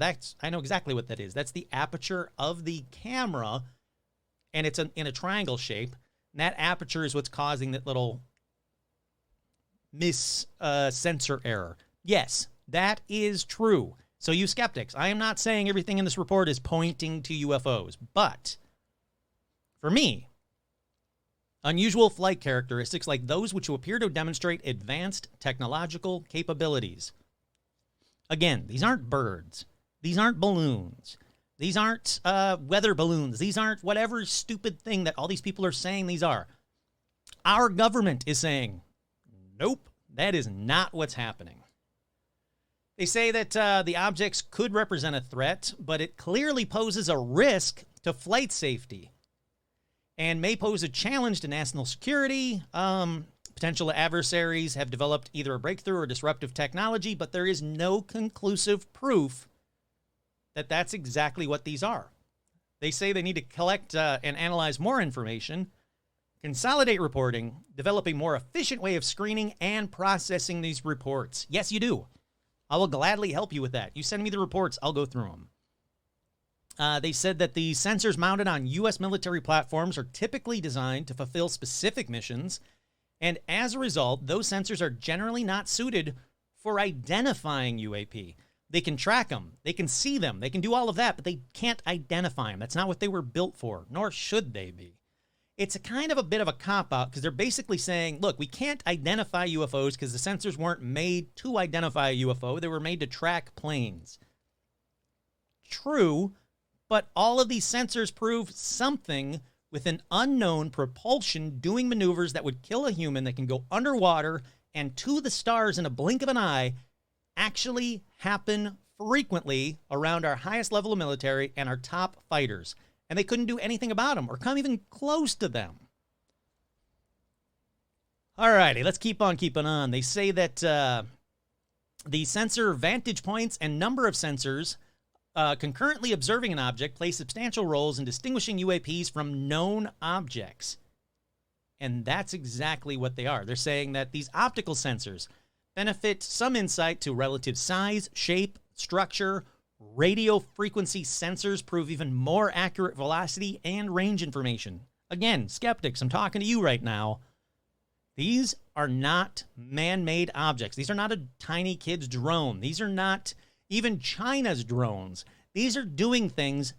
exactly what that is. That's the aperture of the camera, and it's in a triangle shape. And that aperture is what's causing that little sensor error. Yes, that is true. So you skeptics, I am not saying everything in this report is pointing to UFOs, but for me, unusual flight characteristics like those which appear to demonstrate advanced technological capabilities. Again, these aren't birds. These aren't balloons. These aren't weather balloons. These aren't whatever stupid thing that all these people are saying these are. Our government is saying, nope, that is not what's happening. They say that the objects could represent a threat, but it clearly poses a risk to flight safety and may pose a challenge to national security. Potential adversaries have developed either a breakthrough or disruptive technology, but there is no conclusive proof that that's exactly what these are. They say they need to collect and analyze more information, consolidate reporting, develop a more efficient way of screening and processing these reports. Yes, you do. I will gladly help you with that. You send me the reports, I'll go through them. They said that the sensors mounted on U.S. military platforms are typically designed to fulfill specific missions, and as a result, those sensors are generally not suited for identifying UAP. They can track them, they can see them, they can do all of that, but they can't identify them. That's not what they were built for, nor should they be. It's a kind of a bit of a cop-out because they're basically saying, look, we can't identify UFOs because the sensors weren't made to identify a UFO. They were made to track planes. True, but all of these sensors prove something with an unknown propulsion doing maneuvers that would kill a human that can go underwater and to the stars in a blink of an eye actually happen frequently around our highest level of military and our top fighters. And they couldn't do anything about them or come even close to them. All righty, let's keep on keeping on. They say that the sensor vantage points and number of sensors concurrently observing an object play substantial roles in distinguishing UAPs from known objects. And that's exactly what they are. They're saying that these optical sensors benefit some insight to relative size, shape, structure. Radio frequency sensors prove even more accurate velocity and range information. Again, skeptics, I'm talking to you right now. These are not man-made objects. These are not a tiny kid's drone. These are not even China's drones. These are doing things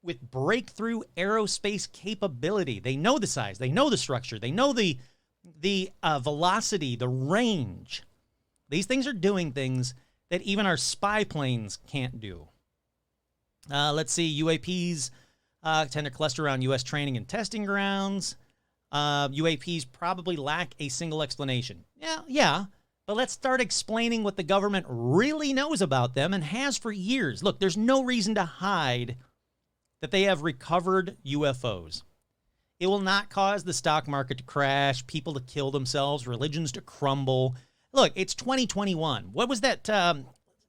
with breakthrough aerospace capability. They know the size. They know the structure. They know the velocity, the range. These things are doing things that even our spy planes can't do. Let's see, UAPs tend to cluster around U.S. training and testing grounds. UAPs probably lack a single explanation. Yeah, but let's start explaining what the government really knows about them and has for years. Look, there's no reason to hide that they have recovered UFOs. It will not cause the stock market to crash, people to kill themselves, religions to crumble. Look, it's 2021. What was that?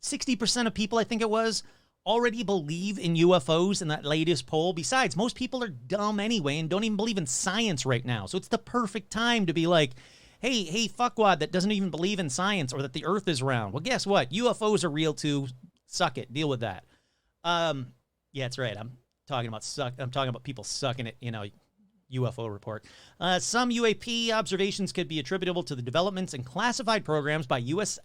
60% of people, I think it was, already believe in UFOs in that latest poll. Besides, most people are dumb anyway and don't even believe in science right now. So it's the perfect time to be like, hey, fuckwad that doesn't even believe in science or that the earth is round. Well, guess what? UFOs are real too. Suck it. Deal with that. Yeah, that's right. I'm talking about people sucking it, UFO report. Some UAP observations could be attributable to the developments and classified programs by U.S.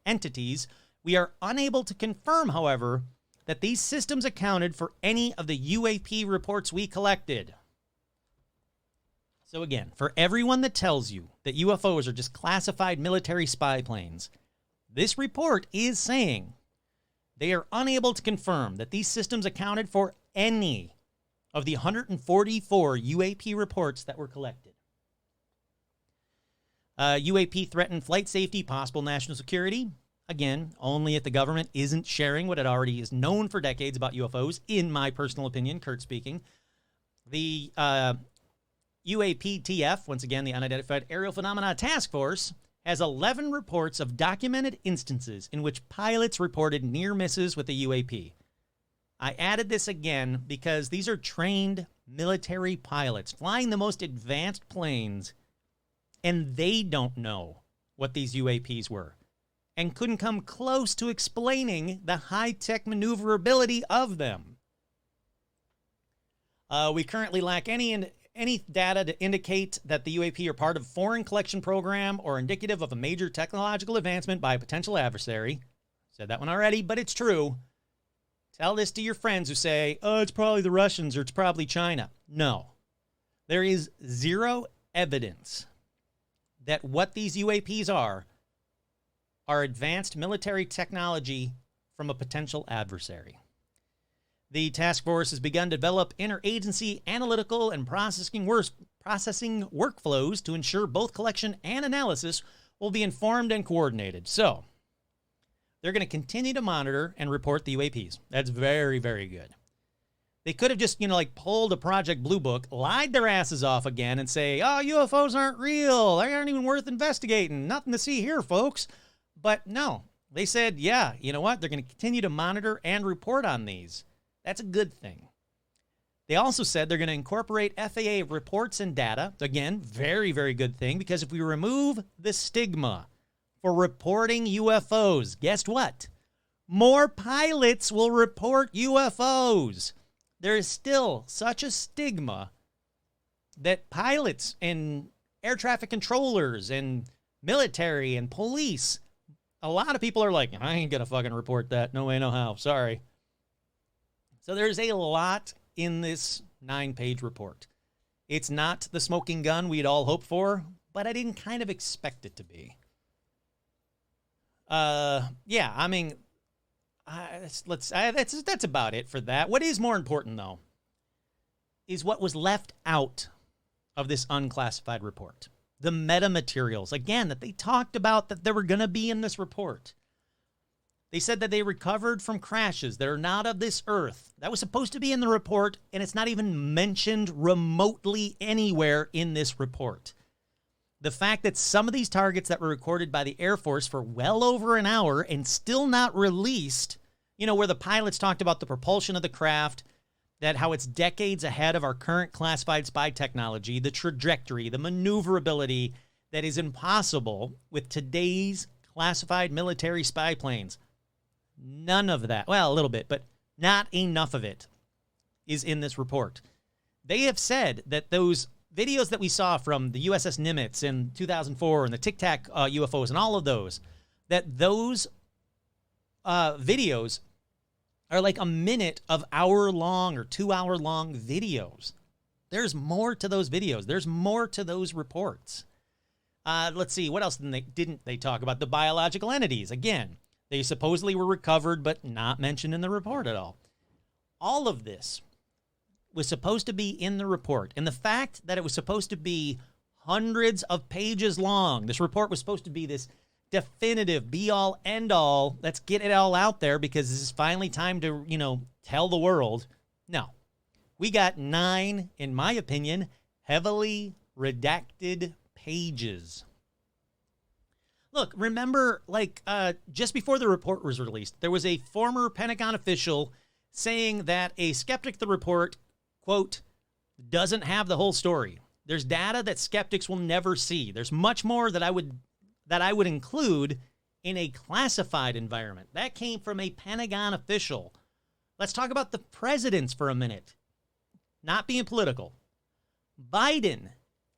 entities. We are unable to confirm, however, that these systems accounted for any of the UAP reports we collected. So again, for everyone that tells you that UFOs are just classified military spy planes, this report is saying they are unable to confirm that these systems accounted for any of the 144 UAP reports that were collected. UAP threatened flight safety, possible national security. Again, only if the government isn't sharing what it already is known for decades about UFOs, in my personal opinion, Kurt speaking. The UAPTF, once again, the Unidentified Aerial Phenomena Task Force, has 11 reports of documented instances in which pilots reported near misses with the UAP. I added this again because these are trained military pilots flying the most advanced planes, and they don't know what these UAPs were and couldn't come close to explaining the high-tech maneuverability of them. We currently lack any data to indicate that the UAP are part of a foreign collection program or indicative of a major technological advancement by a potential adversary. Said that one already, but it's true. Tell this to your friends who say, oh, it's probably the Russians or it's probably China. No. There is zero evidence that what these UAPs are advanced military technology from a potential adversary. The task force has begun to develop interagency analytical and processing workflows to ensure both collection and analysis will be informed and coordinated. So, they're going to continue to monitor and report the UAPs. That's very, very good. They could have just, pulled a Project Blue Book, lied their asses off again, and say, oh, UFOs aren't real. They aren't even worth investigating. Nothing to see here, folks. But no, they said, yeah, you know what? They're going to continue to monitor and report on these. That's a good thing. They also said they're going to incorporate FAA reports and data. Again, very, very good thing, because if we remove the stigma for reporting UFOs, guess what? More pilots will report UFOs. There is still such a stigma that pilots and air traffic controllers and military and police, a lot of people are like, I ain't going to fucking report that. No way, no how. Sorry. So there's a lot in this 9-page report. It's not the smoking gun we'd all hoped for, but I didn't kind of expect it to be. Yeah, I mean, that's about it for that. What is more important, though, is what was left out of this unclassified report. The metamaterials, again, that they talked about that they were going to be in this report. They said that they recovered from crashes that are not of this earth. That was supposed to be in the report, and it's not even mentioned remotely anywhere in this report. The fact that some of these targets that were recorded by the Air Force for well over an hour and still not released, where the pilots talked about the propulsion of the craft, that how it's decades ahead of our current classified spy technology, the trajectory, the maneuverability that is impossible with today's classified military spy planes. None of that, well, a little bit, but not enough of it is in this report. They have said that those videos that we saw from the USS Nimitz in 2004 and the Tic Tac UFOs and all of those, that those videos are like a minute of hour-long or 2-hour-long videos. There's more to those videos. There's more to those reports. Let's see, what else didn't they talk about? The biological entities. Again, they supposedly were recovered but not mentioned in the report at all. All of this was supposed to be in the report. And the fact that it was supposed to be hundreds of pages long, this report was supposed to be this definitive be-all, end-all, let's get it all out there because this is finally time to, tell the world. No. We got 9, in my opinion, heavily redacted pages. Look, remember, just before the report was released, there was a former Pentagon official saying that a skeptic of the report, quote, doesn't have the whole story. There's data that skeptics will never see. There's much more that I would include in a classified environment. That came from a Pentagon official. Let's talk about the presidents for a minute. Not being political. Biden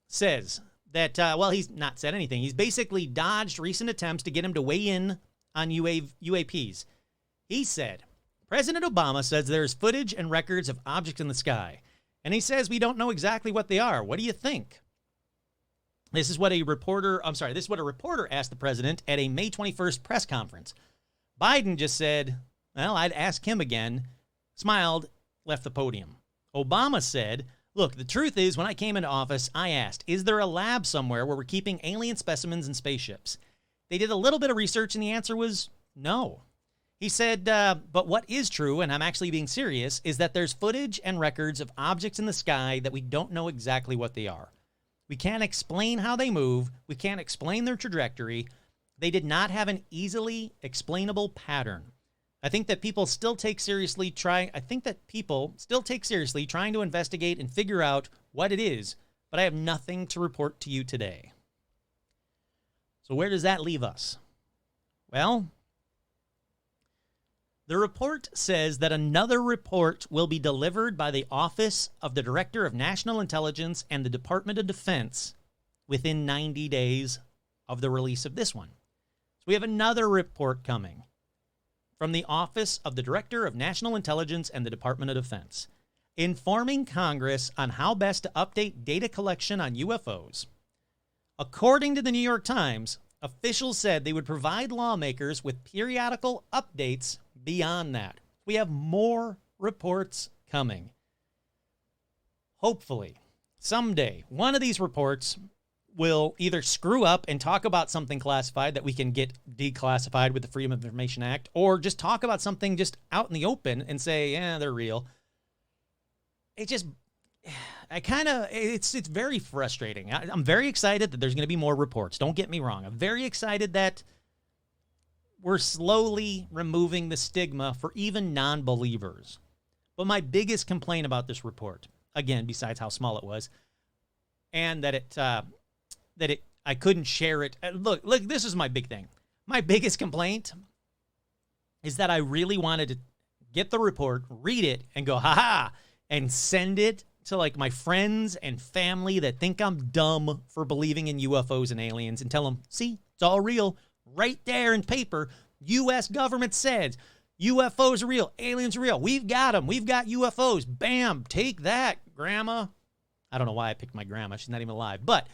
says that, he's not said anything. He's basically dodged recent attempts to get him to weigh in on UAPs. He said, President Obama says there's footage and records of objects in the sky. And he says we don't know exactly what they are. What do you think? This is what a reporter asked the president at a May 21st press conference. Biden just said, well, I'd ask him again, smiled, left the podium. Obama said, look, the truth is when I came into office, I asked, is there a lab somewhere where we're keeping alien specimens and spaceships? They did a little bit of research and the answer was no. He said, but what is true, and I'm actually being serious, is that there's footage and records of objects in the sky that we don't know exactly what they are. We can't explain how they move. We can't explain their trajectory. They did not have an easily explainable pattern. I think that people still take seriously trying to investigate and figure out what it is, but I have nothing to report to you today. So where does that leave us? Well, the report says that another report will be delivered by the Office of the Director of National Intelligence and the Department of Defense within 90 days of the release of this one. So we have another report coming from the Office of the Director of National Intelligence and the Department of Defense, informing Congress on how best to update data collection on UFOs. According to the New York Times, officials said they would provide lawmakers with periodical updates beyond that. We have more reports coming. Hopefully, someday, one of these reports will either screw up and talk about something classified that we can get declassified with the Freedom of Information Act, or just talk about something just out in the open and say, yeah, they're real. It's very frustrating. I'm very excited that there's going to be more reports. Don't get me wrong. I'm very excited that we're slowly removing the stigma for even non-believers. But my biggest complaint about this report, again, besides how small it was, and that I couldn't share it. Look, this is my big thing. My biggest complaint is that I really wanted to get the report, read it, and go, ha-ha, and send it to like my friends and family that think I'm dumb for believing in UFOs and aliens, and tell them, see, it's all real. Right there in paper, U.S. government says UFOs are real, aliens are real. We've got them. We've got UFOs. Bam, take that, Grandma. I don't know why I picked my grandma. She's not even alive. But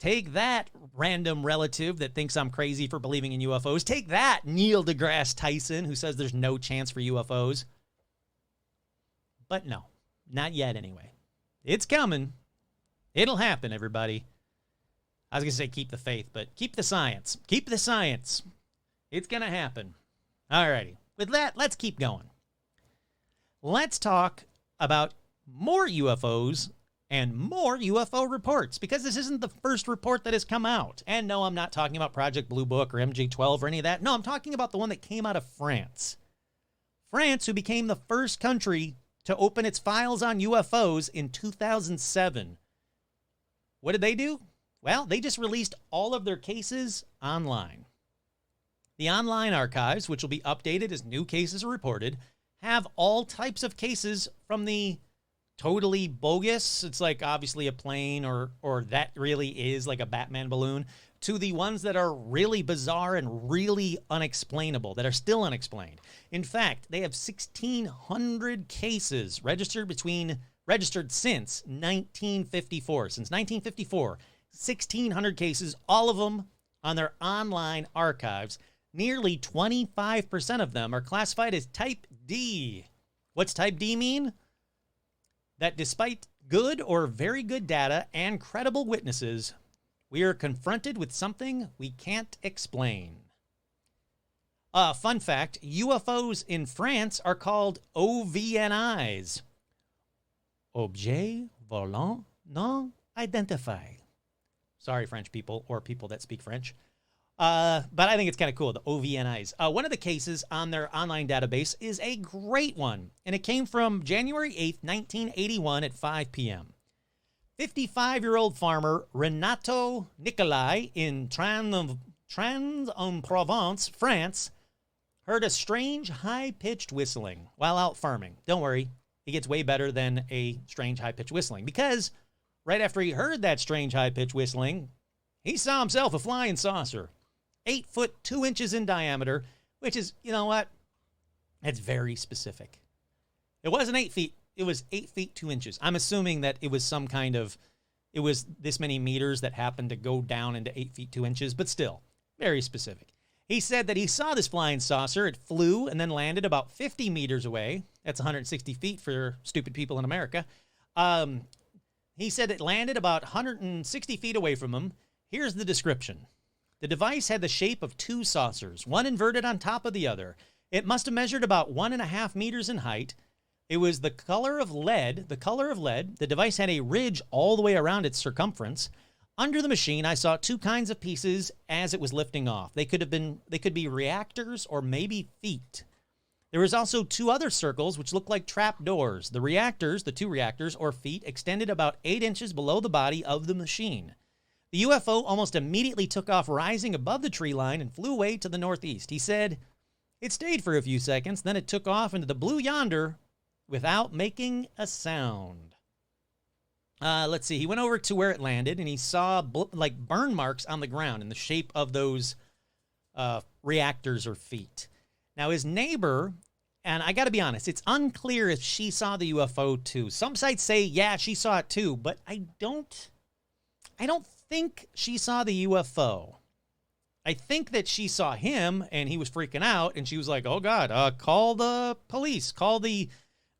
take that, random relative that thinks I'm crazy for believing in UFOs. Take that, Neil deGrasse Tyson, who says there's no chance for UFOs. But no, not yet anyway. It's coming. It'll happen, everybody. I was going to say keep the faith, but keep the science. Keep the science. It's going to happen. All righty. With that, let's keep going. Let's talk about more UFOs and more UFO reports, because this isn't the first report that has come out. And no, I'm not talking about Project Blue Book or MJ12 or any of that. No, I'm talking about the one that came out of France. France, who became the first country to open its files on UFOs in 2007. What did they do? Well, they just released all of their cases online. The online archives, which will be updated as new cases are reported, have all types of cases from the totally bogus, it's like obviously a plane or that really is like a Batman balloon, to the ones that are really bizarre and really unexplainable, that are still unexplained. In fact, they have 1,600 cases registered since 1954. Since 1954, 1,600 cases, all of them on their online archives. Nearly 25% of them are classified as Type D. What's Type D mean? That despite good or very good data and credible witnesses, we are confronted with something we can't explain. Fun fact, UFOs in France are called OVNIs. Objet volant non identifié. Sorry, French people, or people that speak French. But I think it's kind of cool, the OVNIs. One of the cases on their online database is a great one, and it came from January 8th, 1981 at 5 p.m. 55-year-old farmer Renato Nicolai in Trans-en-Provence, France, heard a strange high-pitched whistling while out farming. Don't worry, it gets way better than a strange high-pitched whistling, because right after he heard that strange high-pitched whistling, he saw himself a flying saucer, 8 foot 2 inches in diameter, which is, you know what? That's very specific. It wasn't 8 feet. It was 8 feet 2 inches. I'm assuming that it was it was this many meters that happened to go down into 8 feet 2 inches, but still, very specific. He said that he saw this flying saucer. It flew and then landed about 50 meters away. That's 160 feet for stupid people in America. He said it landed about 160 feet away from him. Here's the description. The device had the shape of 2 saucers, one inverted on top of the other. It must have measured about 1.5 meters in height. It was the color of lead. The device had a ridge all the way around its circumference. Under the machine, I saw 2 kinds of pieces as it was lifting off. They could be reactors or maybe feet. There was also 2 other circles which looked like trap doors. The reactors, the 2 reactors or feet, extended about 8 inches below the body of the machine. The UFO almost immediately took off, rising above the tree line, and flew away to the northeast. He said it stayed for a few seconds, then it took off into the blue yonder without making a sound. Let's see. He went over to where it landed, and he saw like burn marks on the ground in the shape of those reactors or feet. Now, his neighbor, and I got to be honest, it's unclear if she saw the UFO too. Some sites say, yeah, she saw it too, but I don't think she saw the UFO. I think that she saw him, and he was freaking out, and she was like, oh, God, call the police, call the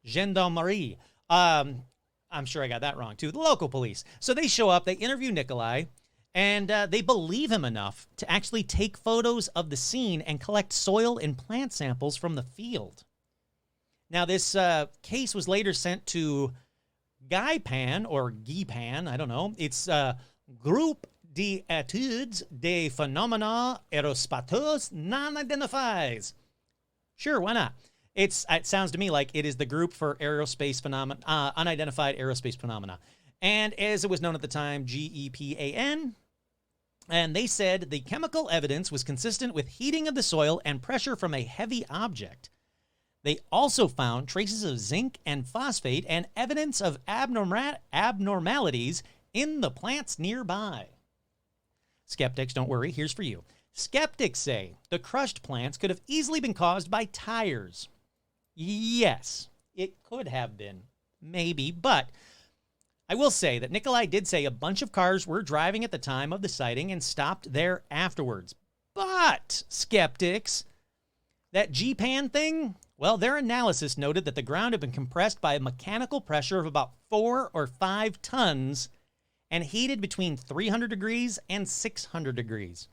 gendarmerie. I'm sure I got that wrong, too. The local police. So they show up, they interview Nikolai, and they believe him enough to actually take photos of the scene and collect soil and plant samples from the field. Now, this case was later sent to GAIPAN, or GIPAN, I don't know. It's Groupe d'études des phénomènes aérospatiaux non identifiés. Sure, why not? It sounds to me like it is the group for aerospace phenomena, unidentified aerospace phenomena. And as it was known at the time, GEPAN. And they said the chemical evidence was consistent with heating of the soil and pressure from a heavy object. They also found traces of zinc and phosphate and evidence of abnormalities in the plants nearby. Skeptics, don't worry, here's for you. Skeptics say the crushed plants could have easily been caused by tires. Yes, it could have been. Maybe, but I will say that Nikolai did say a bunch of cars were driving at the time of the sighting and stopped there afterwards. But, skeptics, that GPAN thing, well, their analysis noted that the ground had been compressed by a mechanical pressure of about 4 or 5 tons and heated between 300 degrees and 600 degrees.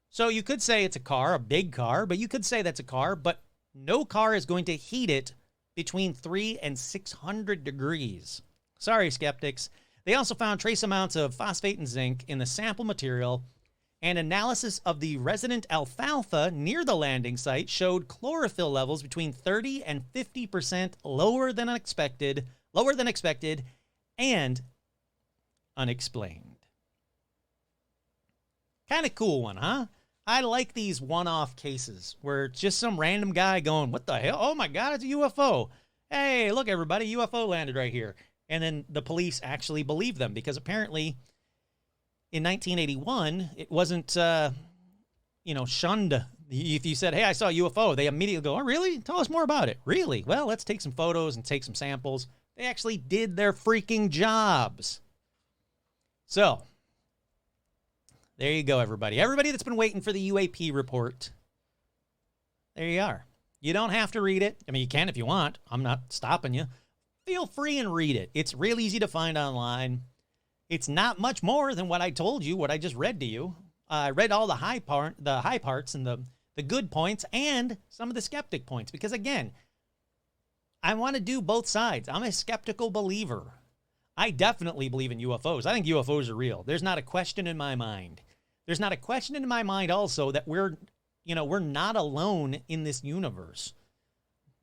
So you could say it's a car, a big car, but you could say that's a car, but no car is going to heat it between 300 and 600 degrees. Sorry, skeptics. They also found trace amounts of phosphate and zinc in the sample material, and analysis of the resident alfalfa near the landing site showed chlorophyll levels between 30 and 50% lower than expected, and unexplained. Kind of cool one, huh? I like these one-off cases where it's just some random guy going, what the hell? Oh my God, it's a UFO. Hey, look everybody, UFO landed right here. And then the police actually believe them because apparently in 1981, it wasn't, shunned. If you said, hey, I saw a UFO, they immediately go, oh, really? Tell us more about it. Really? Well, let's take some photos and take some samples. They actually did their freaking jobs. So, there you go, everybody. Everybody that's been waiting for the UAP report, there you are. You don't have to read it. I mean, you can if you want. I'm not stopping you. Feel free and read it. It's real easy to find online. It's not much more than what I told you, what I just read to you. I read all the high parts and the good points and some of the skeptic points because, again, I want to do both sides. I'm a skeptical believer. I definitely believe in UFOs. I think UFOs are real. There's not a question in my mind. There's not a question in my mind also that we're not alone in this universe.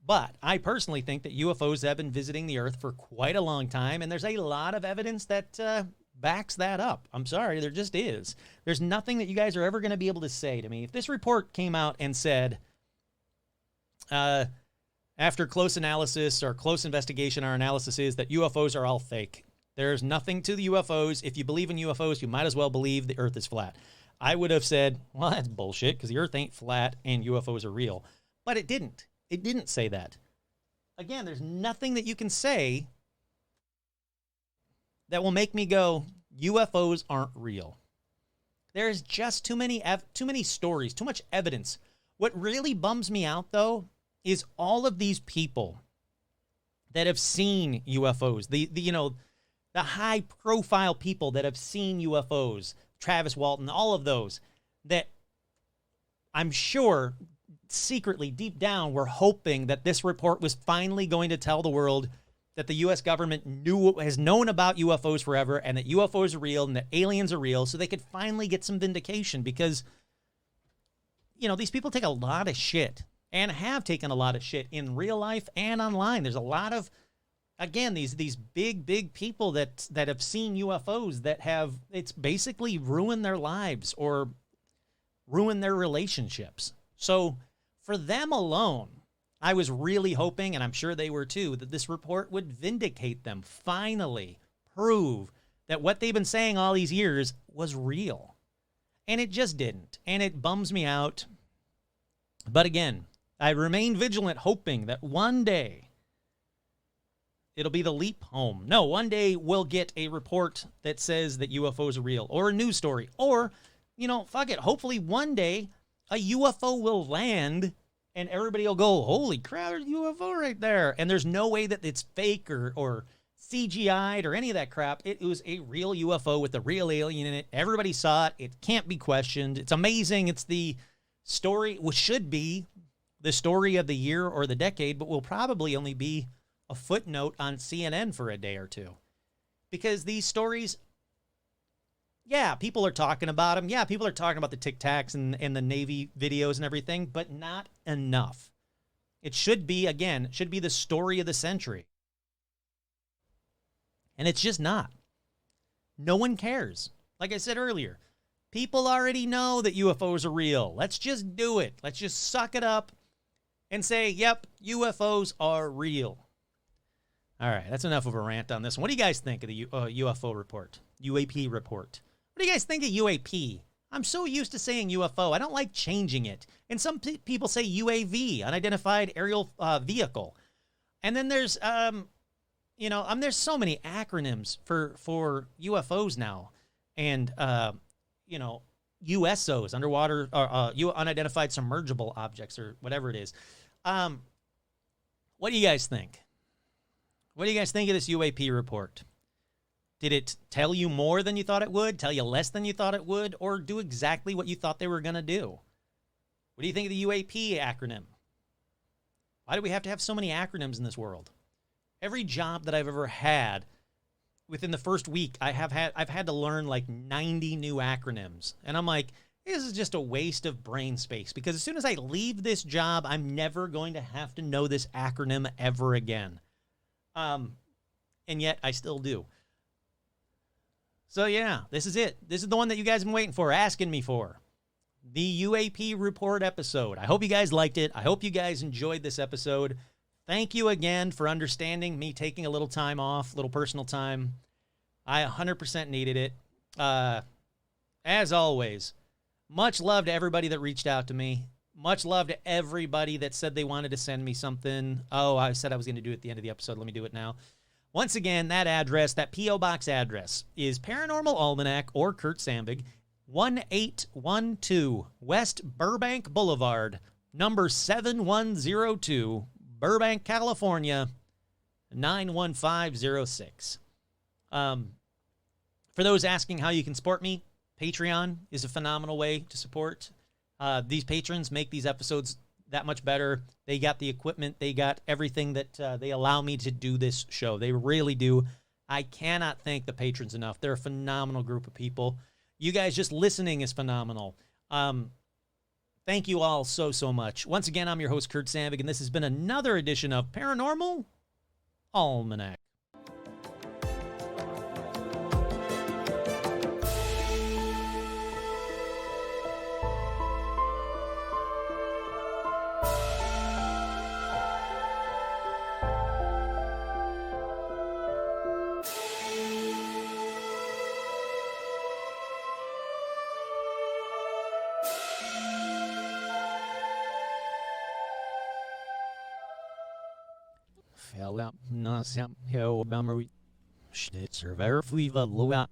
But I personally think that UFOs have been visiting the Earth for quite a long time, and there's a lot of evidence that backs that up. I'm sorry, there just is. There's nothing that you guys are ever going to be able to say to me. If this report came out and said, after close analysis or close investigation, our analysis is that UFOs are all fake. There's nothing to the UFOs. If you believe in UFOs, you might as well believe the Earth is flat. I would have said, well, that's bullshit because the Earth ain't flat and UFOs are real. But it didn't. It didn't say that. Again, there's nothing that you can say that will make me go, UFOs aren't real. There's just too many stories, too much evidence. What really bums me out, though, is all of these people that have seen UFOs, the high-profile people that have seen UFOs, Travis Walton, all of those, that I'm sure secretly, deep down, we're hoping that this report was finally going to tell the world that the U.S. government has known about UFOs forever and that UFOs are real and that aliens are real so they could finally get some vindication because, these people take a lot of shit. and have taken a lot of shit in real life and online. There's a lot of, again, these big people that have seen UFOs that have, it's basically ruined their lives or ruined their relationships. So for them alone, I was really hoping, and I'm sure they were too, that this report would vindicate them, finally prove that what they've been saying all these years was real. And it just didn't. And it bums me out. But again, I remain vigilant, hoping that one day it'll be the leap home. No, one day we'll get a report that says that UFOs are real, or a news story, or, fuck it. Hopefully one day a UFO will land and everybody will go, holy crap, there's a UFO right there. And there's no way that it's fake or CGI'd or any of that crap. It was a real UFO with a real alien in it. Everybody saw it. It can't be questioned. It's amazing. It's the story, which should be the story of the year or the decade, but will probably only be a footnote on CNN for a day or two. Because these stories, yeah, people are talking about them. Yeah, people are talking about the Tic Tacs and the Navy videos and everything, but not enough. It should be, again, the story of the century. And it's just not. No one cares. Like I said earlier, people already know that UFOs are real. Let's just do it. Let's just suck it up and say, yep, UFOs are real. All right, that's enough of a rant on this one. What do you guys think of the UFO report? UAP report. What do you guys think of UAP? I'm so used to saying UFO. I don't like changing it. And some people say UAV, unidentified aerial vehicle. And then there's, there's so many acronyms for UFOs now. And, USOs, underwater, unidentified submergible objects, or whatever it is. What do you guys think? What do you guys think of this UAP report? Did it tell you more than you thought it would, tell you less than you thought it would, or do exactly what you thought they were going to do? What do you think of the UAP acronym? Why do we have to have so many acronyms in this world? Every job that I've ever had, within the first week, I've had to learn like 90 new acronyms. And I'm like, this is just a waste of brain space, because as soon as I leave this job, I'm never going to have to know this acronym ever again. And yet I still do. So yeah, this is it. This is the one that you guys have been waiting for, asking me for. The UAP report episode. I hope you guys liked it. I hope you guys enjoyed this episode. Thank you again for understanding me taking a little time off, little personal time. I 100% needed it. As always, much love to everybody that reached out to me. Much love to everybody that said they wanted to send me something. Oh, I said I was going to do it at the end of the episode. Let me do it now. Once again, that address, that P.O. Box address, is Paranormal Almanac or Kurt Sandvig, 1812 West Burbank Boulevard, number 7102, Burbank, California, 91506. For those asking how you can support me, Patreon is a phenomenal way to support. These patrons make these episodes that much better. They got the equipment. They got everything that they allow me to do this show. They really do. I cannot thank the patrons enough. They're a phenomenal group of people. You guys just listening is phenomenal. Thank you all so, so much. Once again, I'm your host, Kurt Sandvig, and this has been another edition of Paranormal Almanac. Fell out, nasam, hell, bummery. Schnitzer, very fleeva, loa.